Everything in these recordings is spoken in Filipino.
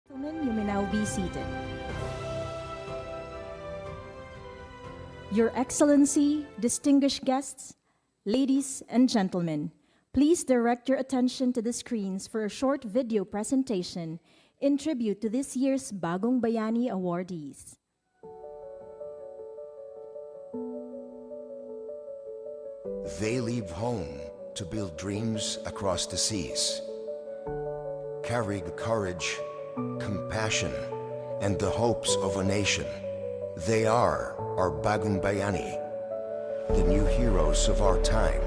Gentlemen, you may now be seated. Your Excellency, distinguished guests, ladies and gentlemen, please direct your attention to the screens for a short video presentation in tribute to this year's Bagong Bayani awardees. They leave home to build dreams across the seas, carrying courage, compassion, and the hopes of a nation. They are our Bagong Bayani, the new heroes of our time.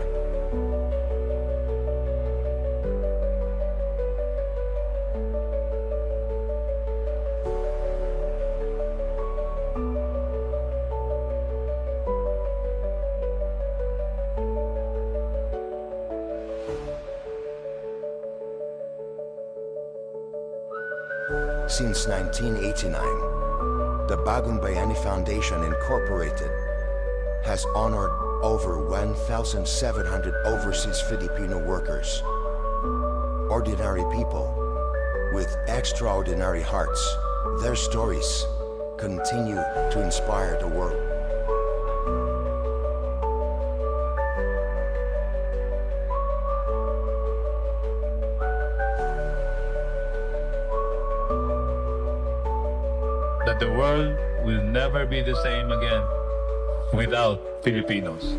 Since 1989, the Bagong Bayani Foundation Incorporated has honored over 1,700 overseas Filipino workers, ordinary people with extraordinary hearts. Their stories continue to inspire the world. That the world will never be the same again without Filipinos.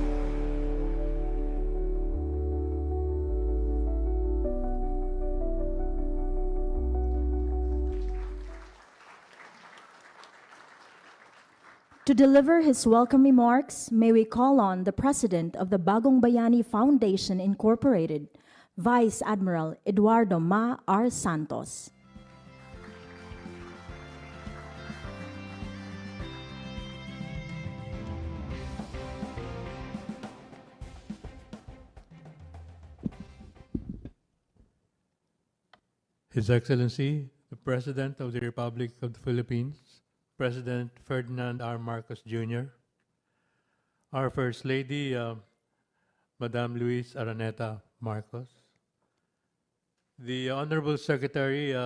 To deliver his welcome remarks, may we call on the President of the Bagong Bayani Foundation Incorporated, Vice Admiral Eduardo Ma R. Santos. His Excellency, the President of the Republic of the Philippines, President Ferdinand R. Marcos Jr., our First Lady, Madam Luis Araneta Marcos, the Honorable Secretary,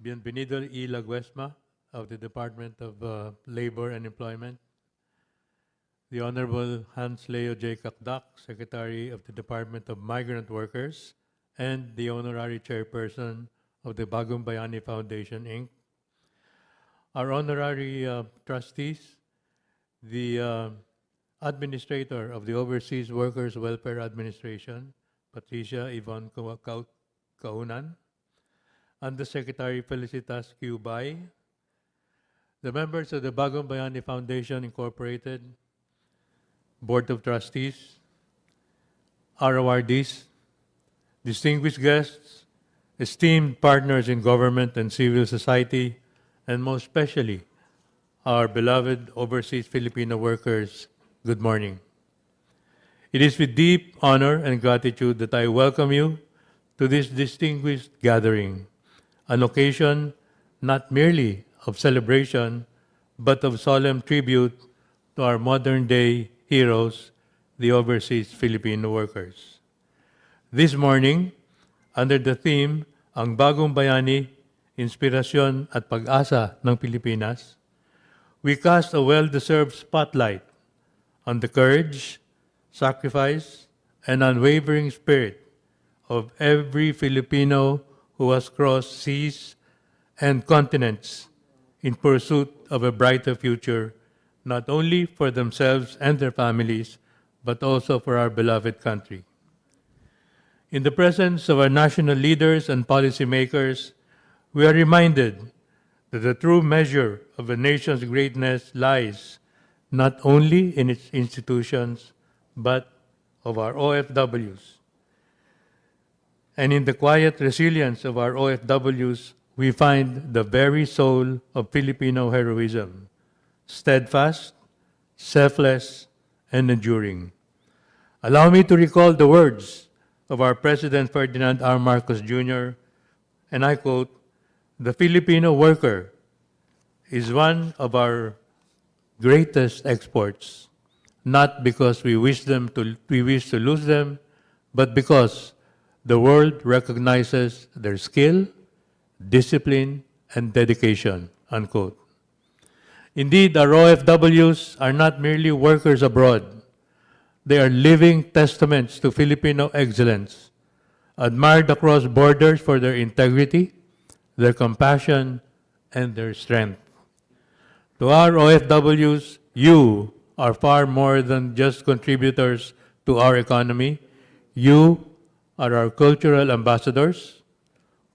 Bienvenido E. Laguesma of the Department of Labor and Employment, the Honorable Hans Leo J. Kakdak, Secretary of the Department of Migrant Workers, and the Honorary Chairperson of the Bagong Bayani Foundation, Inc., our Honorary Trustees, the Administrator of the Overseas Workers Welfare Administration, Patricia Yvonne Kaunan, Undersecretary Felicitas Q. Bay, the members of the Bagong Bayani Foundation, Incorporated, Board of Trustees, our awardees, distinguished guests, esteemed partners in government and civil society, and most especially, our beloved overseas Filipino workers, good morning. It is with deep honor and gratitude that I welcome you to this distinguished gathering, an occasion not merely of celebration, but of solemn tribute to our modern-day heroes, the overseas Filipino workers. This morning, under the theme, Ang Bagong Bayani, Inspirasyon at Pag-asa ng Pilipinas, we cast a well-deserved spotlight on the courage, sacrifice, and unwavering spirit of every Filipino who has crossed seas and continents in pursuit of a brighter future, not only for themselves and their families, but also for our beloved country. In the presence of our national leaders and policymakers, we are reminded that the true measure of a nation's greatness lies not only in its institutions, but of our OFWs. And in the quiet resilience of our OFWs, we find the very soul of Filipino heroism, steadfast, selfless, and enduring. Allow me to recall the words of our President Ferdinand R. Marcos Jr., and I quote, "The Filipino worker is one of our greatest exports, not because we wish to lose them, but because the world recognizes their skill, discipline, and dedication, unquote. Indeed, our OFWs are not merely workers abroad. They are living testaments to Filipino excellence, admired across borders for their integrity, their compassion, and their strength. To our OFWs, you are far more than just contributors to our economy. You are our cultural ambassadors,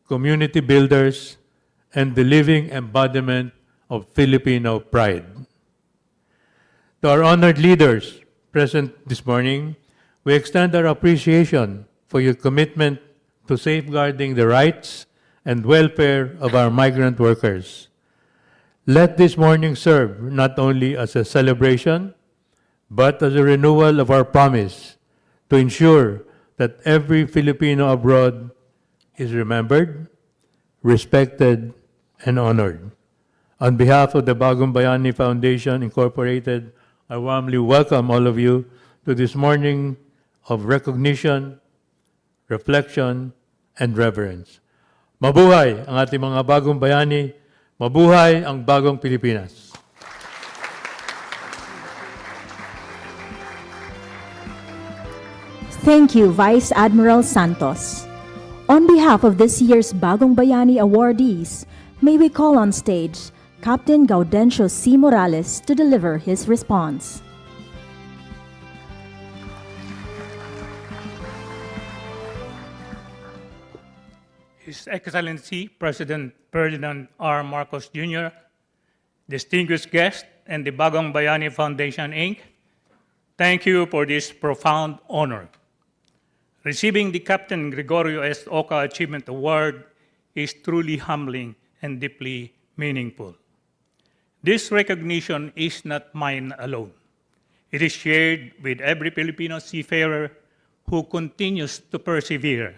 community builders, and the living embodiment of Filipino pride. To our honored leaders present this morning, we extend our appreciation for your commitment to safeguarding the rights and welfare of our migrant workers. Let this morning serve not only as a celebration, but as a renewal of our promise to ensure that every Filipino abroad is remembered, respected, and honored. On behalf of the Bagong Bayani Foundation Incorporated, I warmly welcome all of you to this morning of recognition, reflection, and reverence. Mabuhay ang ating mga bagong bayani, mabuhay ang bagong Pilipinas. Thank you, Vice Admiral Santos. On behalf of this year's Bagong Bayani awardees, may we call on stage Captain Gaudencio C. Morales to deliver his response. His Excellency President Ferdinand R. Marcos Jr., distinguished guests, and the Bagong Bayani Foundation, Inc., thank you for this profound honor. Receiving the Captain Gregorio S. Oca Achievement Award is truly humbling and deeply meaningful. This recognition is not mine alone. It is shared with every Filipino seafarer who continues to persevere,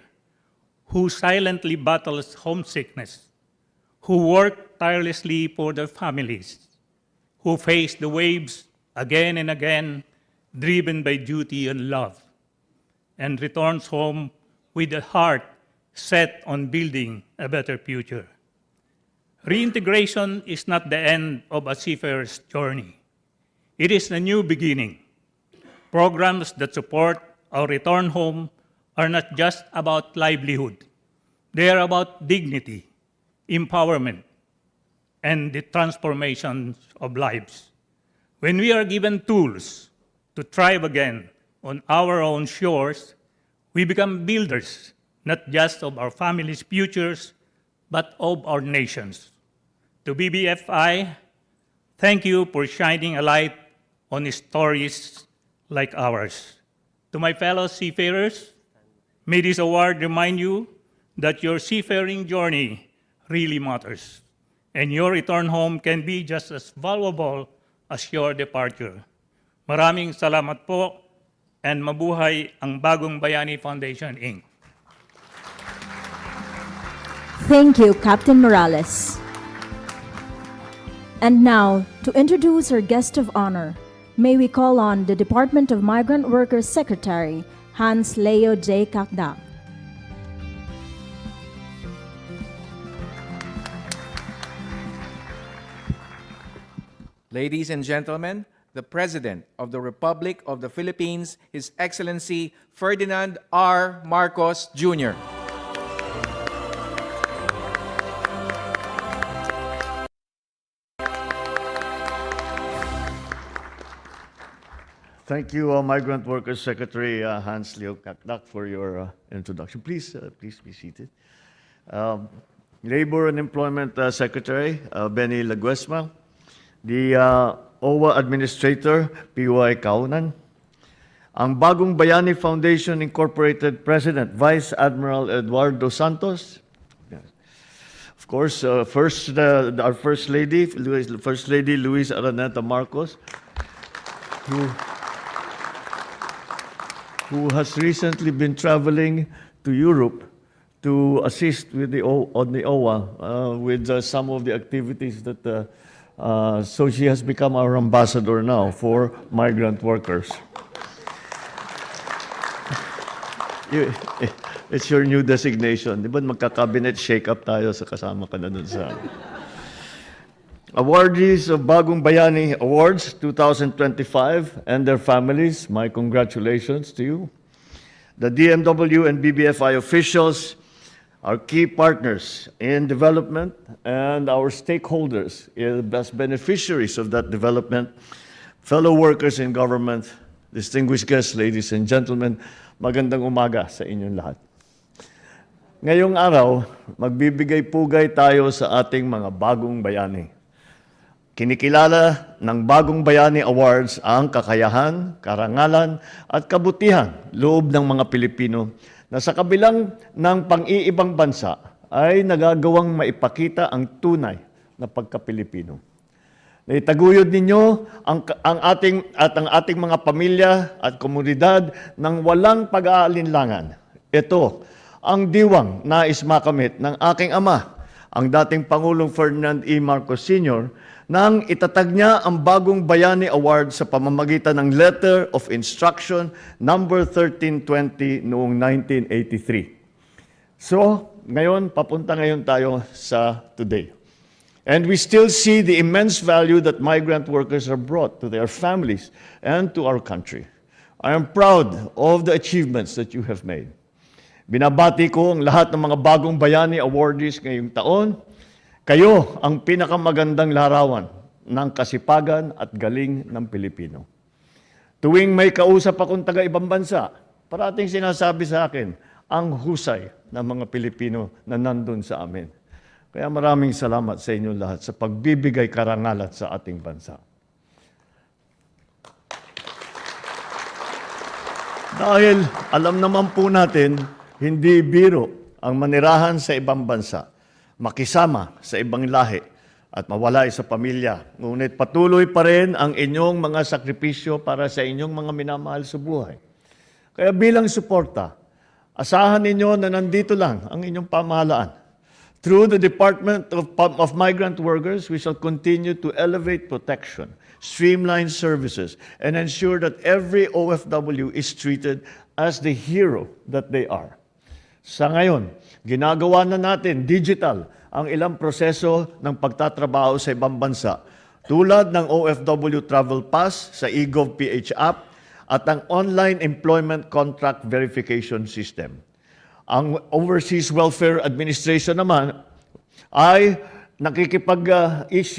who silently battles homesickness, who work tirelessly for their families, who face the waves again and again, driven by duty and love, and returns home with a heart set on building a better future. Reintegration is not the end of a seafarer's journey. It is a new beginning. Programs that support our return home are not just about livelihood. They are about dignity, empowerment, and the transformation of lives. When we are given tools to thrive again on our own shores, we become builders, not just of our families' futures, but of our nations. To BBFI, thank you for shining a light on stories like ours. To my fellow seafarers, may this award remind you that your seafaring journey really matters, and your return home can be just as valuable as your departure. Maraming salamat po, and mabuhay ang Bagong Bayani Foundation, Inc. Thank you, Captain Morales. And now, to introduce our guest of honor, may we call on the Department of Migrant Workers Secretary, Hans Leo J. Kakdak. Ladies and gentlemen, the President of the Republic of the Philippines, His Excellency Ferdinand R. Marcos Jr. Thank you, Migrant Workers Secretary Hans Leo Kakdak, for your introduction. Please be seated. Labor and Employment Secretary Benny Laguesma, the OWA Administrator P.Y. Kaunan, ang Bagong Bayani Foundation Incorporated President Vice Admiral Eduardo Santos, of course, our First Lady Luis Araneta Marcos, who has recently been traveling to Europe to assist with the OWA with some of the activities that. So she has become our ambassador now for migrant workers. It's your new designation. Di ba magka-cabinet shake-up tayo sa kasama ka na dun sa... Awardees of Bagong Bayani Awards 2025 and their families, my congratulations to you. The DMW and BBFI officials, our key partners in development, and our stakeholders, as beneficiaries of that development, fellow workers in government, distinguished guests, ladies and gentlemen, magandang umaga sa inyong lahat. Ngayong araw, magbibigay-pugay tayo sa ating mga bagong bayani. Kinikilala ng Bagong Bayani Awards ang kakayahan, karangalan at kabutihan loob ng mga Pilipino na sa kabilang ng pang-iibang bansa ay nagagawang maipakita ang tunay na pagka-Pilipino. Naitaguyod ninyo ang ating mga pamilya at komunidad ng walang pag-aalinlangan. Ito ang diwang nais makamit ng aking ama, ang dating Pangulong Ferdinand E. Marcos Sr., nang itatag niya ang Bagong Bayani Award sa pamamagitan ng Letter of Instruction number 1320 noong 1983. So, papunta ngayon tayo sa today. And we still see the immense value that migrant workers have brought to their families and to our country. I am proud of the achievements that you have made. Binabati ko ang lahat ng mga Bagong Bayani Awardees ngayong taon. Kayo ang pinakamagandang larawan ng kasipagan at galing ng Pilipino. Tuwing may kausap akong taga-ibang bansa, parating sinasabi sa akin ang husay ng mga Pilipino na nandun sa amin. Kaya maraming salamat sa inyo lahat sa pagbibigay karangalan sa ating bansa. Dahil alam naman po natin, hindi biro ang manirahan sa ibang bansa, makisama sa ibang lahi at mawalay sa pamilya. Ngunit patuloy pa rin ang inyong mga sakripisyo para sa inyong mga minamahal sa buhay. Kaya bilang suporta, asahan ninyo na nandito lang ang inyong pamahalaan. Through the Department of Migrant Workers, we shall continue to elevate protection, streamline services, and ensure that every OFW is treated as the hero that they are. Sa ngayon, ginagawa na natin digital ang ilang proseso ng pagtatrabaho sa ibang bansa, tulad ng OFW Travel Pass sa eGov.ph app at ang Online Employment Contract Verification System. Ang Overseas Welfare Administration naman ay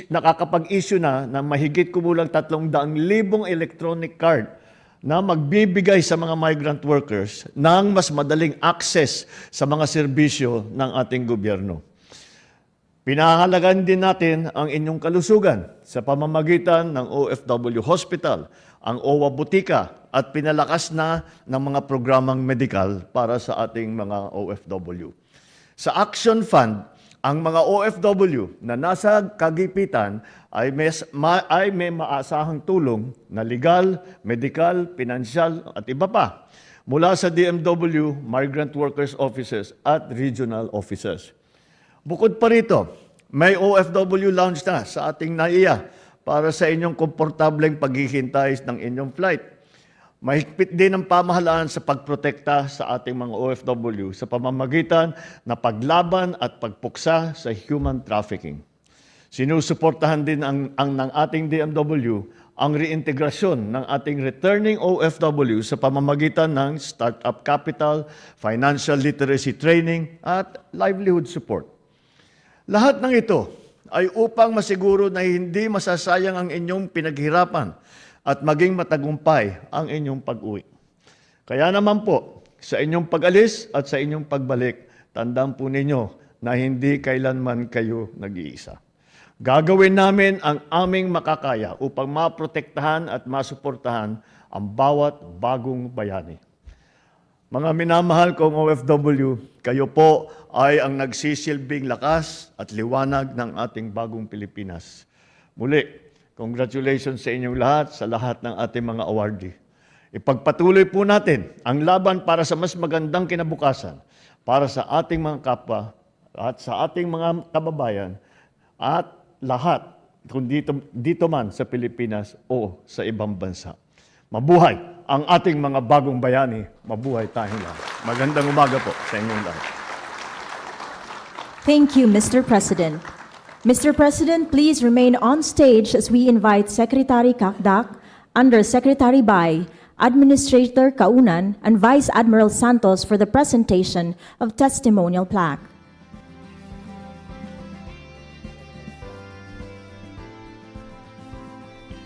nakakapag-issue na ng mahigit kumulang 300,000 electronic card na magbibigay sa mga migrant workers ng mas madaling access sa mga serbisyo ng ating gobyerno. Pinahalagan din natin ang inyong kalusugan sa pamamagitan ng OFW Hospital, ang OWA Butika, at pinalakas na ng mga programang medikal para sa ating mga OFW. Sa Action Fund, ang mga OFW na nasa kagipitan ay may maasahang tulong na legal, medical, pinansyal at iba pa mula sa DMW, Migrant Workers Offices at Regional Offices. Bukod pa rito, may OFW lounge na sa ating NAIA para sa inyong komportableng paghihintay ng inyong flight. Mahigpit din ang pamahalaan sa pagprotekta sa ating mga OFW sa pamamagitan na paglaban at pagpuksa sa human trafficking. Sinusuportahan din ng ating DMW ang reintegrasyon ng ating returning OFW sa pamamagitan ng startup capital, financial literacy training at livelihood support. Lahat ng ito ay upang masiguro na hindi masasayang ang inyong pinaghirapan at maging matagumpay ang inyong pag-uwi. Kaya naman po, sa inyong pag-alis at sa inyong pagbalik, tandaan po ninyo na hindi kailanman kayo nag-iisa. Gagawin namin ang aming makakaya upang maprotektahan at masuportahan ang bawat bagong bayani. Mga minamahal kong OFW, kayo po ay ang nagsisilbing lakas at liwanag ng ating bagong Pilipinas. Muli, congratulations sa inyong lahat, sa lahat ng ating mga awardee. Ipagpatuloy po natin ang laban para sa mas magandang kinabukasan para sa ating mga kapwa at sa ating mga kababayan at lahat kung dito man sa Pilipinas o sa ibang bansa. Mabuhay ang ating mga bagong bayani. Mabuhay tayong lahat. Magandang umaga po sa inyong lahat. Thank you, Mr. President. Mr. President, please remain on stage as we invite Secretary Kakdak, Undersecretary Bay, Administrator Kaunan, and Vice Admiral Santos for the presentation of testimonial plaque.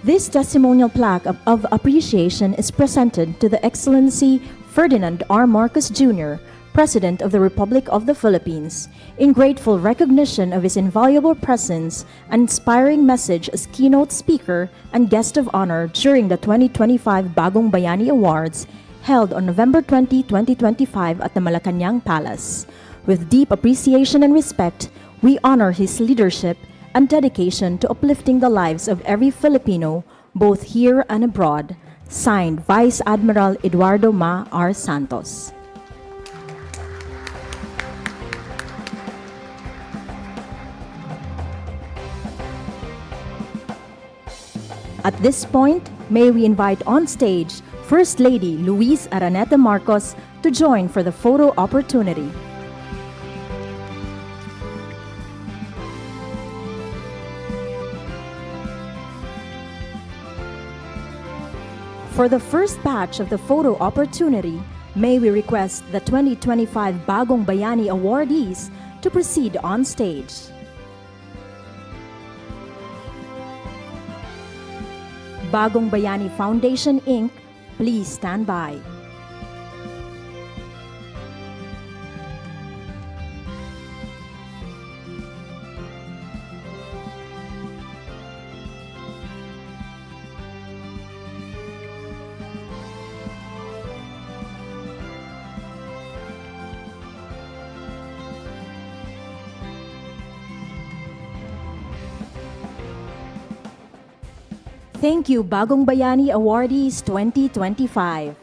This testimonial plaque of appreciation is presented to the Excellency Ferdinand R. Marcos Jr., President of the Republic of the Philippines, in grateful recognition of his invaluable presence and inspiring message as keynote speaker and guest of honor during the 2025 Bagong Bayani Awards held on November 20, 2025 at the Malacañan Palace. With deep appreciation and respect, we honor his leadership and dedication to uplifting the lives of every Filipino, both here and abroad. Signed, Vice Admiral Eduardo Ma R. Santos. At this point, may we invite on stage First Lady Luis Araneta Marcos to join for the photo opportunity. For the first batch of the photo opportunity, may we request the 2025 Bagong Bayani Awardees to proceed on stage. Bagong Bayani Foundation, Inc., please stand by. Thank you, Bagong Bayani Awardees 2025.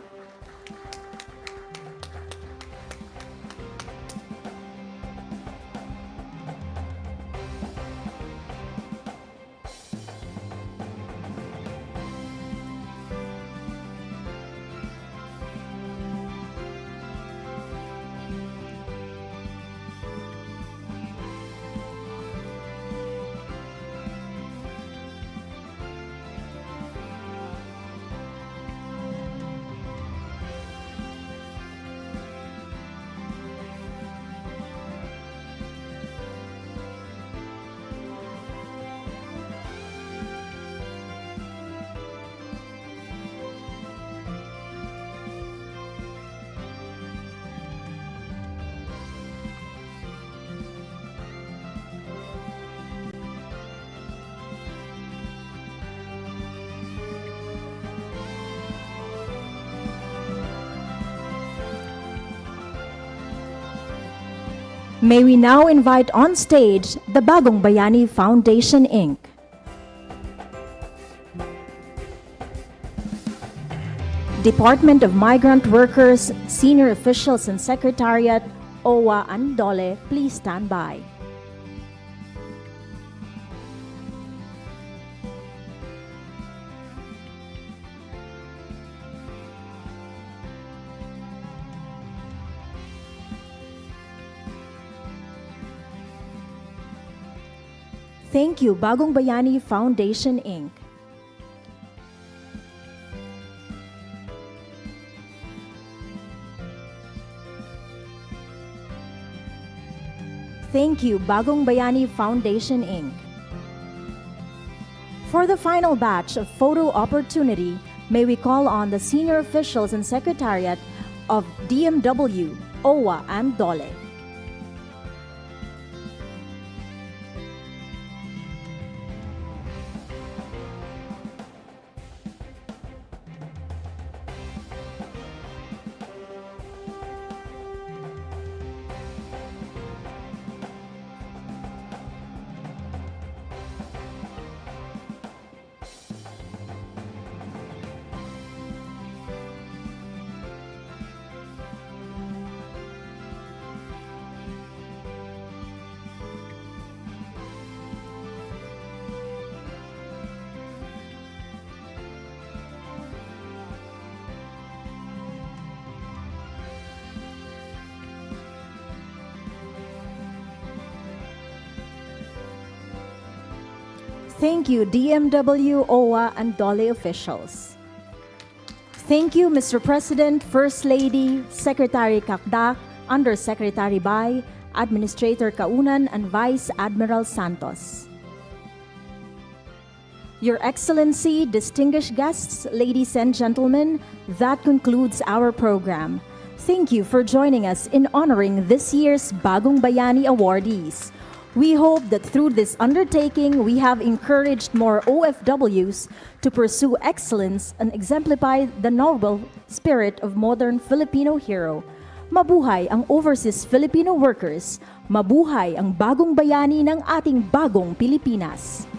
May we now invite on stage the Bagong Bayani Foundation, Inc. Department of Migrant Workers, Senior Officials and Secretariat, OWA and DOLE, please stand by. Thank you, Bagong Bayani Foundation, Inc. Thank you, Bagong Bayani Foundation, Inc. For the final batch of photo opportunity, may we call on the senior officials and secretariat of DMW, OWA, and DOLE. Thank you, DMW, OWA, and DOLE officials. Thank you, Mr. President, First Lady, Secretary Kakdak, Undersecretary Bay, Administrator Kaunan, and Vice Admiral Santos. Your Excellency, distinguished guests, ladies and gentlemen, that concludes our program. Thank you for joining us in honoring this year's Bagong Bayani awardees. We hope that through this undertaking, we have encouraged more OFWs to pursue excellence and exemplify the noble spirit of modern Filipino hero. Mabuhay ang overseas Filipino workers. Mabuhay ang bagong bayani ng ating bagong Pilipinas.